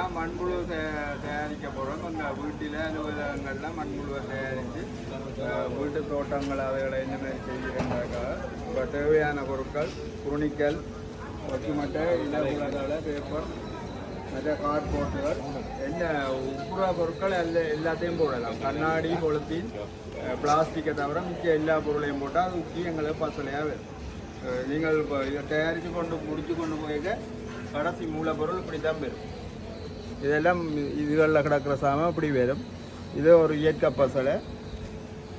தான் மண்புழு தயாரிக்க போகிறோம். அந்த வீட்டில் அலுவலகங்களில் மண்புழுவை தயாரித்து வீட்டு தோட்டங்கள் அவைகளை இந்த மாதிரி செய்கிறதுக்காக இப்போ தேவையான பொருட்கள் குருணிக்கல் ஒட்டுமட்டை இலகுலகால பேப்பர் மற்ற கார்ட்போர்ட்டுகள் என்ன உப்புற பொருட்கள் எல்லாத்தையும் போடலாம். கண்ணாடி கொளுத்தின் பிளாஸ்டிக்கை தவிர மிச்ச எல்லா பொருளையும் போட்டால் அது ஊற்றி எங்களுக்கு பசலையாக வரும். நீங்கள் இப்போ இதை தயாரித்து முடித்து கொண்டு போய்க்க கடைசி மூலப்பொருள் இப்படி தான் வரும். இதெல்லாம் இதுகளில் கிடக்கிற சாமான் இப்படி வரும். இது ஒரு இயற்கை பசலை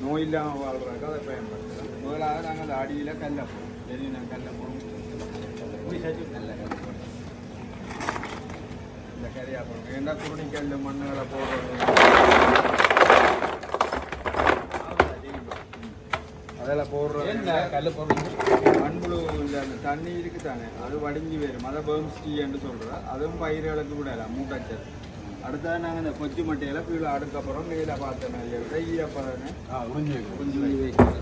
நோய் இல்லாமல் வாழ்கிறதுக்கு அதை பயன்படுத்தலாம். முதலாக நாங்கள் அந்த அடியில் கல்லை போடுவோம். சரி நாங்கள் கல்லை போடுவோம். இந்த கறியாக போடுவோம். ஏன்னா குருணிக்கல் மண்ணுகளை போடுறது அதில் போடுறது கல் போடுறது மண்புழு இந்த அந்த தண்ணி இருக்குது தானே அது வடிஞ்சு வரும். அதை பேர்ம்ஸ்டீன்னு சொல்கிறோம். அதுவும் பயிர்களுக்கு விடலாம் மூட்டச்சல். அடுத்தது நாங்கள் இந்த கொச்சி மட்டையில் கீழே அடுக்கப்புறம் மேலே பார்த்த மாதிரி ஈரப்பதனை உறிஞ்சி வைக்கிறது.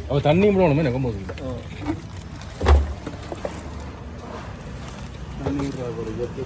அவள் தண்ணி விடணுமே நெகம் போது தண்ணி ஒரு எட்டு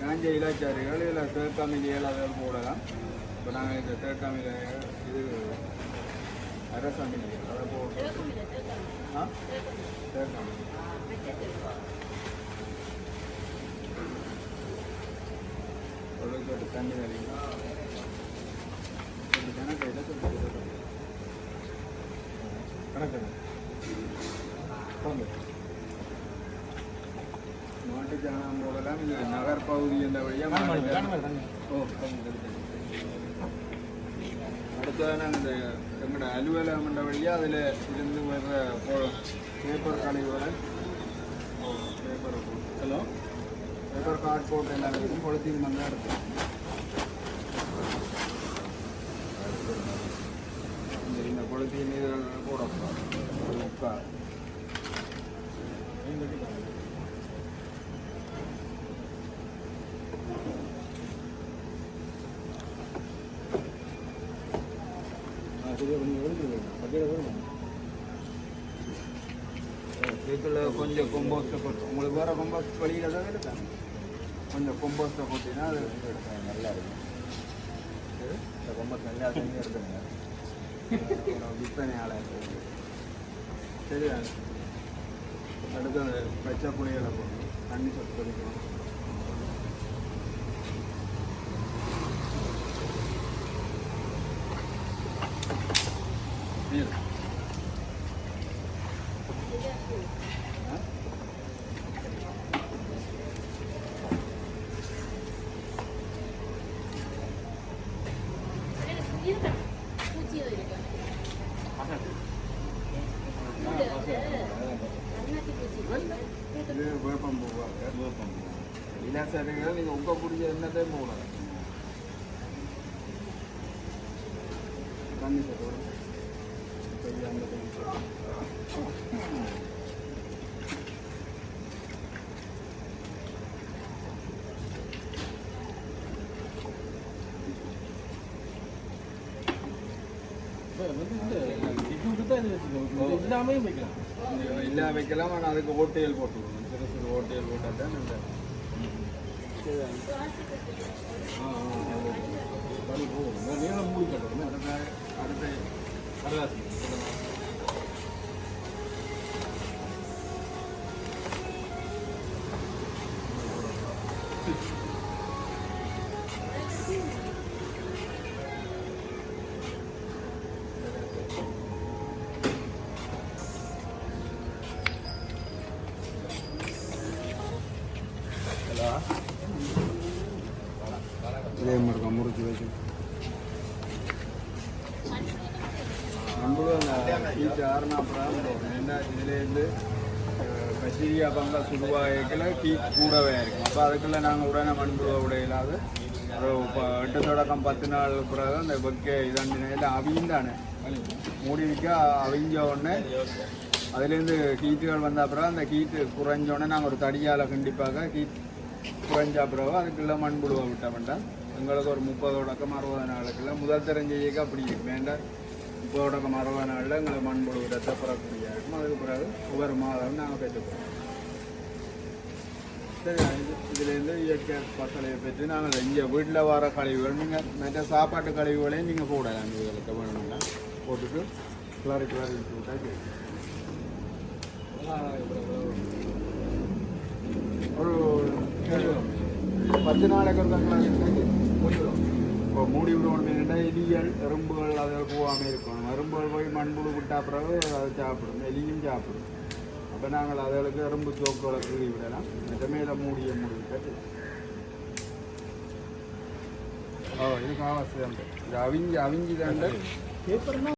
காஞ்ச இலைச்சாறுகள் இல்லை தேக்காமிலிகள் அதில் போடலாம். இப்போ நாங்கள் இந்த தேக்காமில இது அரசாமிலிகள் அதை போடுறோம். தேக்காமி ஒரு தண்ணி வரைக்கும் கணக்கு மாட்டு ஜானம் போடலாம். இந்த நகர்பகுதி என்ற வழியாக அடுத்தது நாங்கள் இந்த எங்களோட அலுவலகம் என்ற வழியாக அதில் இருந்து வர்ற பேப்பர் கழிவுகளை பேப்பர் கார்ட்போர்ட் எல்லாம் இருக்கும். கொளுத்தின் வந்து எடுத்தோம். இந்த கொளுத்தின் இது போடக்கூடாது. உட்கா இதுக்குள்ள கொஞ்சம் கொம்போஸ்ட்டை போட்டு உங்களுக்கு வேறு கொம்போஸ்ட் வழியில் தான் எடுத்தாங்க. கொஞ்சம் கொம்போஸ்ட்டை போட்டிங்கன்னா அது எடுத்தாங்க நல்லா இருக்கும். இந்த கொம்போஸ்ட் நல்லா செஞ்சு எடுத்துங்க. விற்பனை ஆளாக சரி. அடுத்து பச்சை புளிகளை போடணும். தண்ணி சொத்து கொதிக்கணும். நீர் இது வேப்பம் பூவாங்க. வேப்பம் பூ இலசரிகள் நீங்கள் உங்கள் பிடிச்ச என்னதே போடலாம். தண்ணி சட்டோட அந்த இல்லாம வைக்கலாம். ஆனால் அதுக்கு ஓட்டையல் போட்டு விடணும். சிறு சிறு ஓட்டையல் போட்டால் தான் இந்த நீளம் மூடி கட்டணும். அடுத்த கடலாசி இதே மாதிரி முறிச்சு வச்சு நம்மளும் அந்த ஹீட் ஆறுனா அப்புறம் என்ன இதுலேருந்து பச்சரியா பங்கா சுடுவாய்க்கில் ஹீட் கூடவே இருக்கும். அப்போ அதுக்குள்ளே நாங்கள் உடனே மண்புழுவை விட இல்லாத ஒரு 8 தொடக்கம் 10 நாள் பிறகு அந்த வெக்கை இதண்டினையில் அவிந்தானே மூடி வைக்க அவிஞ்ச உடனே அதுலேருந்து ஹீட்டுகள் வந்த பிறகு அந்த ஹீட்டு குறைஞ்சோடனே நாங்கள் ஒரு தடியால் கண்டிப்பாக ஹீட் குறைஞ்ச பிறகு அதுக்குள்ளே மண்புழுவை விட்ட வேண்டாம். எங்களுக்கு ஒரு 30 தொடக்கம் 60 நாளுக்குள்ள முதல் தெரிஞ்சைக்கு அப்படி வேண்டாம். 30 தொடக்கம் 60 நாளில் எங்களுக்கு மண்புழு விடத்தை பெறக்கூடிய இருக்கும். அதுக்கு பிறகு ஒவ்வொரு மாதம் நாங்கள் பெற்றுப்போம். சரி, இதுலேருந்து இயற்கை பசலையை பெற்று நாங்கள் இங்கே வீட்டில் வர கழிவுகள் நீங்கள் மற்ற சாப்பாட்டு கழிவுகளையும் நீங்கள் போடலாம். இதுகளுக்கு வேணும்னா போட்டுட்டு கிளறி விட்டாச்சு ஒரு 10 நாளைக்கு ஒரு கிளறி இப்போ மூடி விடுவோம். எலிகள் எறும்புகள் அதை போகாமல் இருக்கணும். எறும்புகள் போய் மண்புழு விட்டா பிறகு அதை சாப்பிடும், எலியும் சாப்பிடும். அப்போ நாங்கள் அதுகளுக்கு எறும்பு சோக்குகளை கீழி விடலாம். மேலே மூடிய விட்டாச்சு. இதுக்கு அவசியம் இது அவிஞ்சி தாண்ட